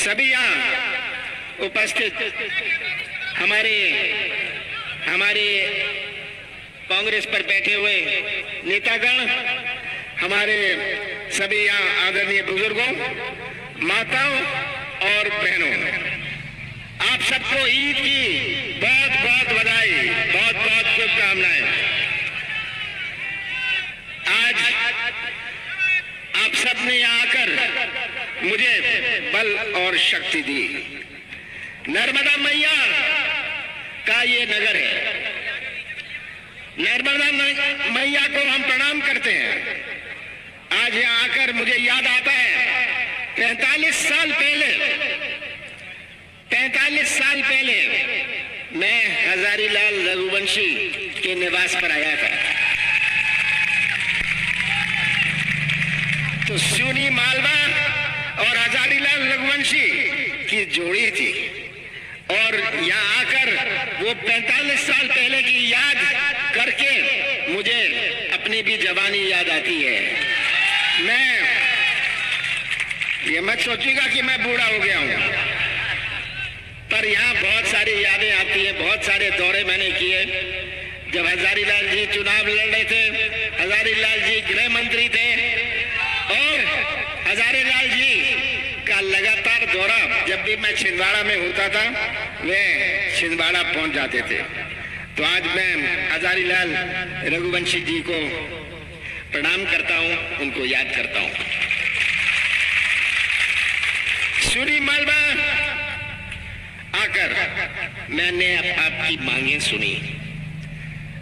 सभी यहाँ उपस्थित हमारे कांग्रेस पर बैठे हुए नेतागण, हमारे सभी यहाँ आदरणीय बुजुर्गों, माताओं और बहनों, आप सबको ईद की बहुत बहुत बधाई, बहुत बहुत शुभकामनाएं। आज आप सबने यहाँ आकर मुझे बल और शक्ति दी। नर्मदा मैया का ये नगर है। नर्मदा मैया को हम प्रणाम करते हैं। आज यहाँ आकर मुझे याद आता है 45 साल पहले मैं हजारीलाल रघुवंशी के निवास पर आया था। तो सूनी मालवा और हजारीलाल रघुवंशी की जोड़ी थी और यहाँ आकर वो 45 साल पहले की याद करके मुझे अपनी भी जवानी याद आती है। मैं ये मत सोचिएगा कि मैं बूढ़ा हो गया हूँ, पर यहाँ बहुत सारी यादें आती हैं। बहुत सारे दौरे मैंने किए। जब हजारीलाल जी चुनाव लड़ रहे थे, हजारीलाल जी गृह मंत्री थे और हजारीलाल जी का लगातार दौरा जब भी मैं छिंदवाड़ा में होता था, वे छिंदवाड़ा पहुंच जाते थे। तो आज मैं हजारीलाल रघुवंशी जी को प्रणाम करता हूं, उनको याद करता हूं। सूरी मालवा आकर मैंने आपकी मांगे सुनी।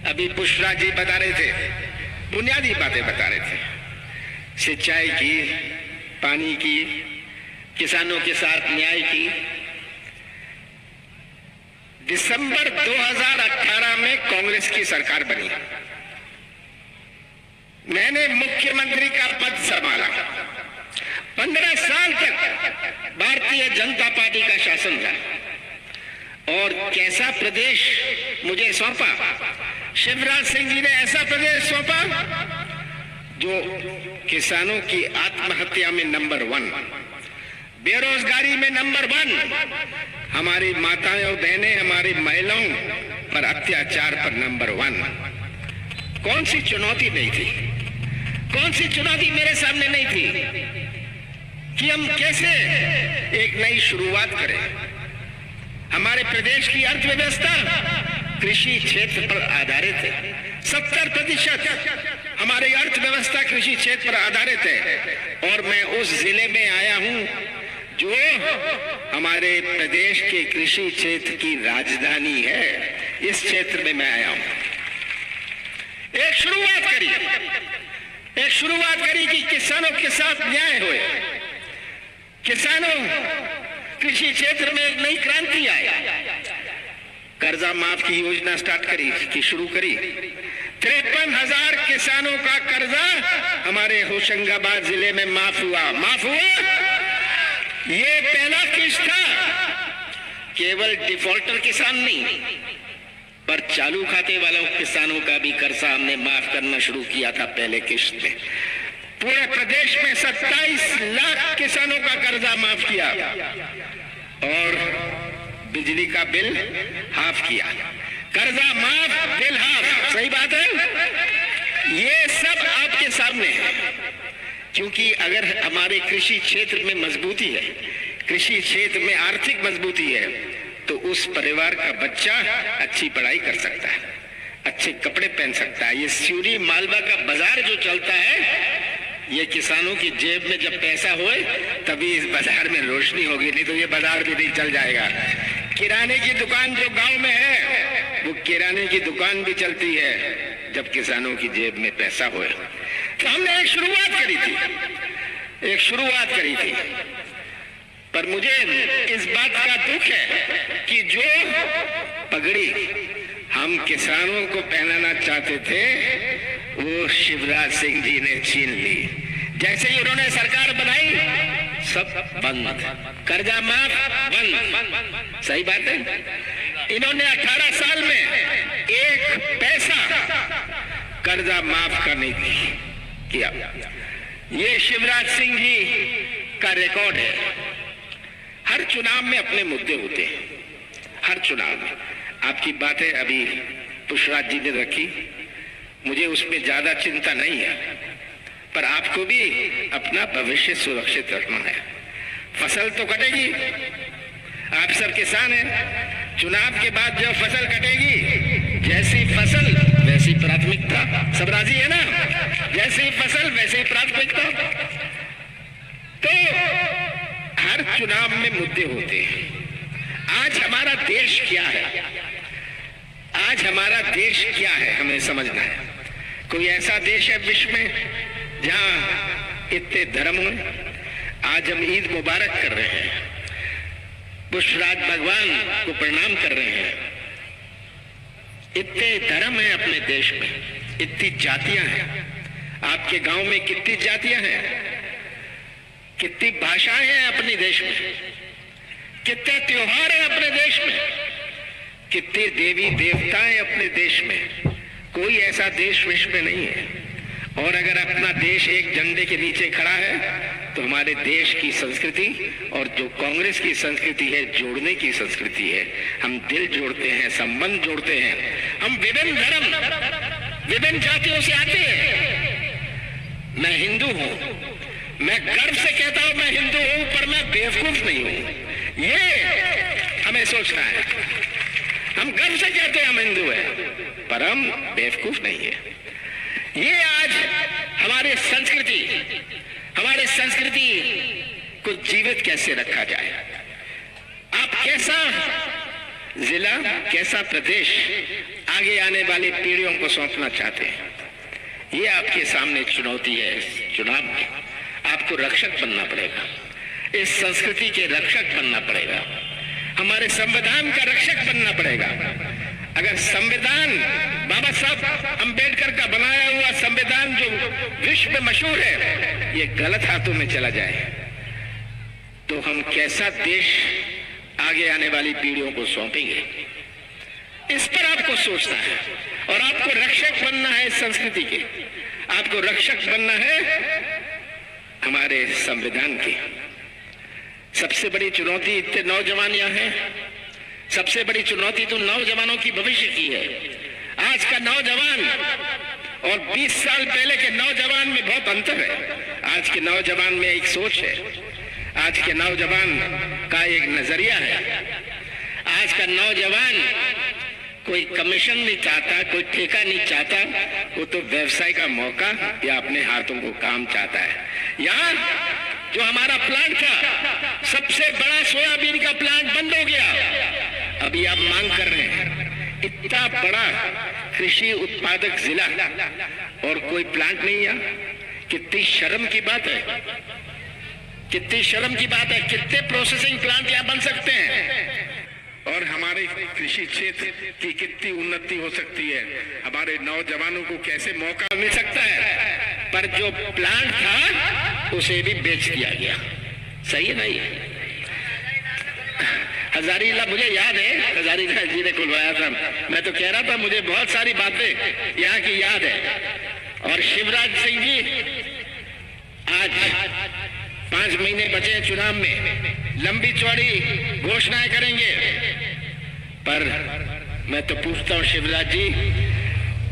अभी पुष्पराज जी बता रहे थे, बुनियादी बातें बता रहे थे, सिंचाई की, पानी की, किसानों के साथ न्याय की। दिसंबर 2018 में कांग्रेस की सरकार बनी। मैंने मुख्यमंत्री का पद संभाला। 15 साल तक भारतीय जनता पार्टी का शासन था और कैसा प्रदेश मुझे सौंपा। शिवराज सिंह जी ने ऐसा प्रदेश सौंपा जो किसानों की आत्महत्या में नंबर 1, बेरोजगारी में नंबर 1, हमारी माताएं और बहनें, हमारी महिलाओं पर अत्याचार पर नंबर 1। कौन सी चुनौती नहीं थी, कौन सी चुनौती मेरे सामने नहीं थी कि हम कैसे एक नई शुरुआत करें। हमारे प्रदेश की अर्थव्यवस्था कृषि क्षेत्र पर आधारित है। 70% हमारी अर्थव्यवस्था कृषि क्षेत्र पर आधारित है और मैं उस जिले में आया हूं जो हमारे प्रदेश के कृषि क्षेत्र की राजधानी है। इस क्षेत्र में मैं आया हूं। एक शुरुआत करी कि किसानों के साथ न्याय हुए। किसानों कृषि क्षेत्र में एक नई क्रांति आई। कर्जा माफ की योजना शुरू करी। 53,000 किसानों का कर्जा हमारे होशंगाबाद जिले में माफ हुआ। ये पहला किस्त था। केवल डिफॉल्टर किसान नहीं, पर चालू खाते वालों किसानों का भी कर्जा हमने माफ करना शुरू किया था पहले किस्त में। पूरे प्रदेश में 27 लाख किसानों का कर्जा माफ किया और बिजली का बिल हाफ किया। कर्जा माफ, बिल हाफ, सही बात है। ये सब आपके सामने है, क्योंकि अगर हमारे कृषि क्षेत्र में मजबूती है, कृषि क्षेत्र में आर्थिक मजबूती है, तो उस परिवार का बच्चा अच्छी पढ़ाई कर सकता है, अच्छे कपड़े पहन सकता है। ये सूरी मालवा का बाजार जो चलता है, ये किसानों की जेब में जब पैसा होए तभी इस बाजार में रोशनी होगी, नहीं तो ये बाजार भी नहीं चल जाएगा। किराने की दुकान जो गांव में है, वो किराने की दुकान भी चलती है जब किसानों की जेब में पैसा होए। तो हमने एक शुरुआत करी थी, पर मुझे इस बात का दुख है कि जो पगड़ी हम किसानों को पहनाना चाहते थे, वो शिवराज सिंह जी ने छीन ली। जैसे ही उन्होंने सरकार बनाई, सब बंद, कर्जा माफ बंद। सही बात है। इन्होंने 18 साल में एक पैसा कर्जा माफ करने किया। ये शिवराज सिंह जी का रिकॉर्ड है। हर चुनाव में अपने मुद्दे होते हैं, हर चुनाव में। आपकी बातें अभी पुष्पराज जी ने रखी, मुझे उसमें ज्यादा चिंता नहीं है, पर आपको भी अपना भविष्य सुरक्षित रखना है। फसल तो कटेगी, आप सब किसान हैं, चुनाव के बाद जब फसल कटेगी, जैसी फसल वैसी प्राथमिकता, सब राजी है ना? जैसी फसल वैसी प्राथमिकता। तो हर चुनाव में मुद्दे होते हैं। आज हमारा देश क्या है, आज हमारा देश क्या है, हमें समझना है। कोई ऐसा देश है विश्व में जहां इतने धर्म हो? आज हम ईद मुबारक कर रहे हैं, पुष्पराज भगवान को प्रणाम कर रहे हैं। इतने धर्म है अपने देश में, इतनी जातियां हैं। आपके गांव में कितनी जातियां हैं, कितनी भाषाएं हैं अपने देश में, कितने त्योहार हैं अपने देश में, कितने देवी देवताएं अपने देश में। कोई ऐसा देश विश्व में नहीं है। और अगर अपना देश एक झंडे के नीचे खड़ा है तो हमारे देश की संस्कृति और जो कांग्रेस की संस्कृति है, जोड़ने की संस्कृति है। हम दिल जोड़ते हैं, संबंध जोड़ते हैं। हम विभिन्न धर्म, विभिन्न जातियों से आते हैं। मैं हिंदू हूं, मैं गर्व से कहता हूं मैं हिंदू हूं, पर मैं बेवकूफ नहीं हूं। ये हमें सोचना है। हम गर्व से कहते हैं हम हिंदू हैं, पर हम बेवकूफ नहीं है। ये आज हमारे संस्कृति को जीवित कैसे रखा जाए। आप कैसा जिला, कैसा प्रदेश आगे आने वाली पीढ़ियों को सौंपना चाहते हैं, ये आपके सामने चुनौती है। इस चुनाव में आपको रक्षक बनना पड़ेगा, इस संस्कृति के रक्षक बनना पड़ेगा, हमारे संविधान का रक्षक बनना पड़ेगा। अगर संविधान, बाबा साहब अंबेडकर का बनाया हुआ संविधान जो विश्व में मशहूर है, ये गलत हाथों में चला जाए तो हम कैसा देश आगे आने वाली पीढ़ियों को सौंपेंगे। इस पर आपको सोचना है और आपको रक्षक बनना है इस संस्कृति के, आपको रक्षक बनना है हमारे संविधान की। सबसे बड़ी चुनौती इतने नौजवान यहाँ हैं, सबसे बड़ी चुनौती तो नौजवानों की भविष्य की है। आज का नौजवान और 20 साल पहले के नौजवान में बहुत अंतर है। आज के नौजवान में एक सोच है, आज के नौजवान का एक नजरिया है। आज का नौजवान कोई कमीशन नहीं चाहता, कोई ठेका नहीं चाहता, वो तो व्यवसाय का मौका या अपने हाथों को काम चाहता है। यहाँ जो हमारा प्लांट था, सबसे बड़ा सोयाबीन का प्लांट बंद हो गया। अभी आप मांग कर रहे हैं इतना बड़ा कृषि उत्पादक जिला और कोई प्लांट नहीं है। कितनी शर्म की बात है, कितनी शर्म की बात है। कितने प्रोसेसिंग प्लांट यहाँ बन सकते हैं और हमारे कृषि क्षेत्र की कितनी उन्नति हो सकती है, हमारे नौजवानों को कैसे मौका मिल सकता है। पर जो प्लांट था उसे भी बेच दिया गया। सही है नहीं? हजारीला, मुझे याद है हजारीला जी ने खुलवाया था। मैं तो कह रहा था मुझे बहुत सारी बातें यहाँ की याद है। और शिवराज सिंह जी आज 5 महीने बचे हैं चुनाव में, लंबी चौड़ी घोषणाएं करेंगे। पर मैं तो पूछता हूँ शिवराज जी,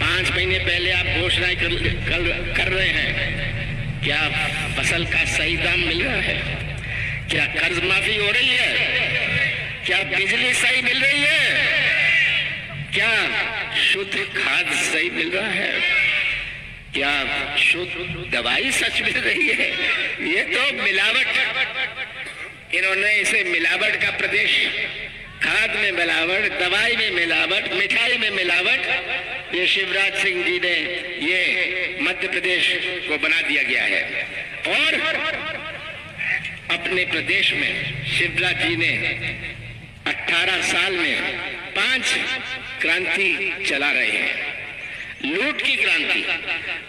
5 महीने पहले आप घोषणाएं कर रहे हैं, क्या फसल का सही दाम मिल रहा है? क्या कर्ज माफी हो रही है? क्या बिजली सही मिल रही है? क्या शुद्ध खाद सही मिल रहा है? क्या शुद्ध दवाई सच मिल रही है? ये तो मिलावट, इन्होंने इसे मिलावट का प्रदेश, खाद में मिलावट, दवाई में मिलावट, मिठाई में मिलावट, ये शिवराज सिंह जी ने ये मध्य प्रदेश को बना दिया गया है। और अपने प्रदेश में शिवराज जी ने 18 साल में 5 क्रांति चला रहे हैं। लूट की क्रांति,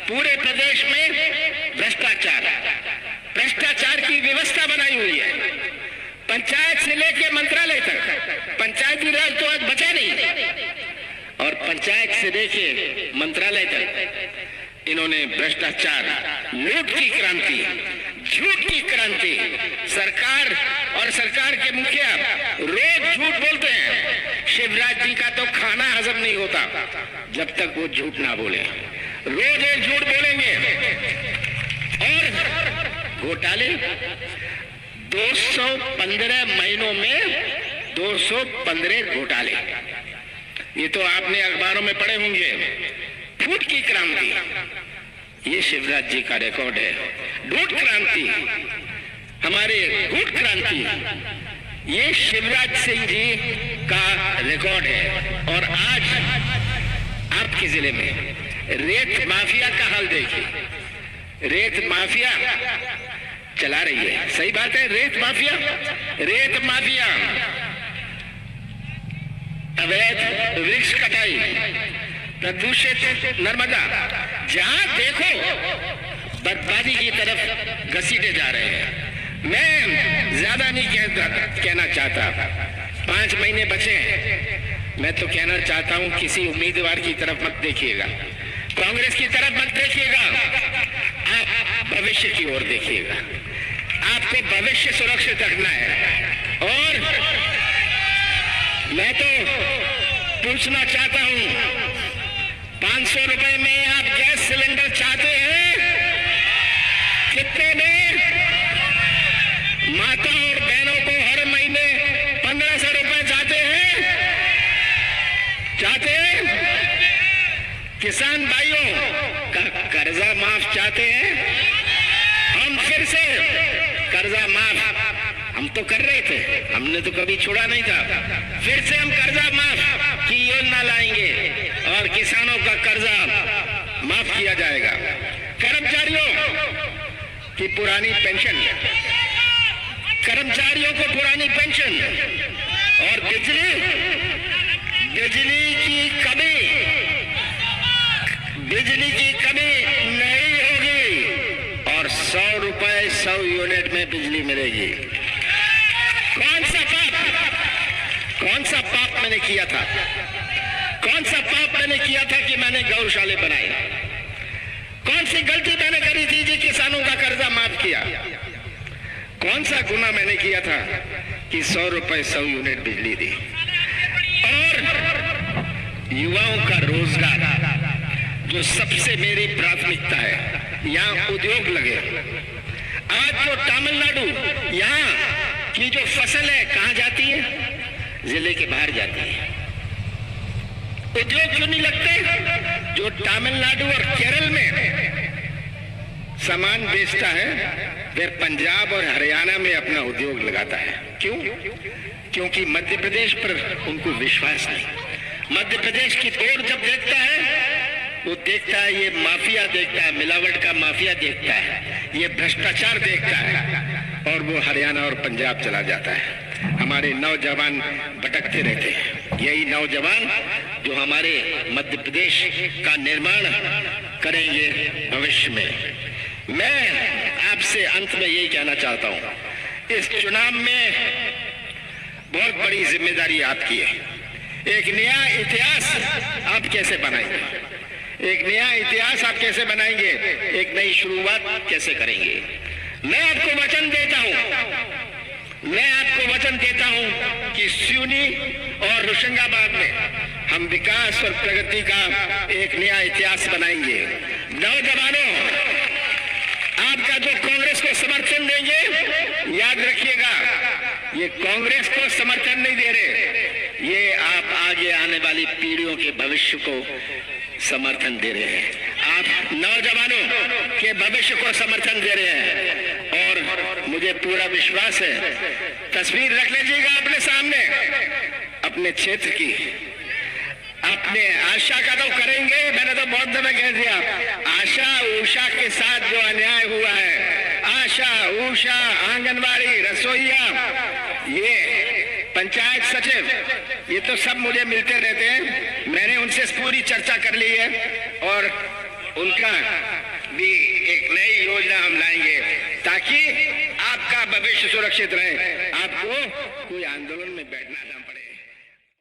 पूरे प्रदेश में भ्रष्टाचार की व्यवस्था बनाई हुई है। पंचायत से लेकर मंत्रालय तक, पंचायती राज तो आज बचा नहीं, और पंचायत से लेकर मंत्रालय तक इन्होंने भ्रष्टाचार, लूट की क्रांति, झूठ की क्रांति, सरकार और सरकार के मुखिया रोज झूठ बोलते हैं। शिवराज जी का तो खाना हजम नहीं होता जब तक वो झूठ ना बोले। रोज एक झूठ बोलेंगे। और घोटाले 215 महीनों में 215 घोटाले, ये तो आपने अखबारों में पढ़े होंगे। फूट की क्रांति, ये शिवराज जी का रिकॉर्ड है। दूध क्रांति, हमारे दूध क्रांति, ये शिवराज सिंह जी का रिकॉर्ड है। और आज आपके जिले में रेत माफिया का हाल देखिए। रेत माफिया चला रही है, सही बात है। रेत माफिया अवैध वृक्ष कटाई, प्रदूषित नर्मदा, जहां देखो बर्बादी की तरफ घसीटे जा रहे हैं। मैं ज्यादा नहीं कहना चाहता, 5 महीने बचे हैं। मैं तो कहना चाहता हूं किसी उम्मीदवार की तरफ मत देखिएगा, कांग्रेस की तरफ मत देखिएगा, आप भविष्य की ओर देखिएगा। आपको भविष्य सुरक्षित रखना है। और मैं तो पूछना चाहता हूं, 500 रुपए में आप गैस सिलेंडर चाहते हैं? कितने में? माता और बहनों को हर महीने 1500 रुपए चाहते हैं? किसान भाइयों का कर्जा माफ चाहते हैं? हम फिर से कर्जा माफ हम तो कर रहे थे, हमने तो कभी छोड़ा नहीं था। फिर से हम कर्जा माफ की योजना लाएंगे और किसानों का कर्जा माफ किया जाएगा। कर्मचारियों की पुरानी पेंशन, कर्मचारियों को पुरानी पेंशन और बिजली की कमी नहीं होगी और 100 रुपए 100 यूनिट में बिजली मिलेगी। कौन सा पाप मैंने किया था? कौन सा पाप मैंने किया था कि मैंने गौशाले बनाए? कौन सी गलती मैंने करी थी जी किसानों का कर्जा माफ किया? कौन सा गुनाह मैंने किया था कि 100 रुपए 100 यूनिट बिजली दी? और युवाओं का रोजगार जो सबसे मेरी प्राथमिकता है, यहाँ उद्योग लगे। आज जो तमिलनाडु, यहाँ की जो फसल है कहाँ जाती है? जिले के बाहर जाती है। उद्योग क्यों नहीं लगते? जो तमिलनाडु और केरल में सामान बेचता है वह पंजाब और हरियाणा में अपना उद्योग लगाता है। क्यों? क्योंकि मध्य प्रदेश पर उनको विश्वास नहीं। मध्य प्रदेश की ओर जब देखता है, वो देखता है ये माफिया देखता है, मिलावट का माफिया देखता है, ये भ्रष्टाचार देखता है और वो हरियाणा और पंजाब चला जाता है। हमारे नौजवान भटकते रहते हैं। यही नौजवान जो हमारे मध्य प्रदेश का निर्माण करेंगे भविष्य में। मैं आपसे अंत में यही कहना चाहता हूं, इस चुनाव में बहुत बड़ी जिम्मेदारी आपकी है। एक नया इतिहास आप कैसे बनाएंगे? एक नया इतिहास आप कैसे बनाएंगे? एक नई शुरुआत कैसे करेंगे? मैं आपको वचन देता हूं कि सिवनी और होशंगाबाद में हम विकास और प्रगति का एक नया इतिहास बनाएंगे। नौजवानों, आपका जो कांग्रेस को समर्थन देंगे, याद रखिएगा ये कांग्रेस को समर्थन नहीं दे रहे, ये आप आगे आने वाली पीढ़ियों के भविष्य को समर्थन दे रहे हैं। आप नौजवानों के भविष्य को समर्थन दे रहे हैं और मुझे पूरा विश्वास है। तस्वीर रख लीजिएगा अपने सामने, अपने क्षेत्र की, अपने आशा का तो करेंगे। मैंने तो बहुत दफा कह दिया, आशा उषा के साथ जो अन्याय हुआ है, आशा उषा, आंगनवाड़ी, रसोईया, ये पंचायत सचिव, ये तो सब मुझे मिलते रहते हैं। मैंने उनसे पूरी चर्चा कर ली है और उनका भी एक नई योजना हम लाएंगे ताकि आपका भविष्य सुरक्षित रहे, आपको कोई आंदोलन में बैठना ना पड़े।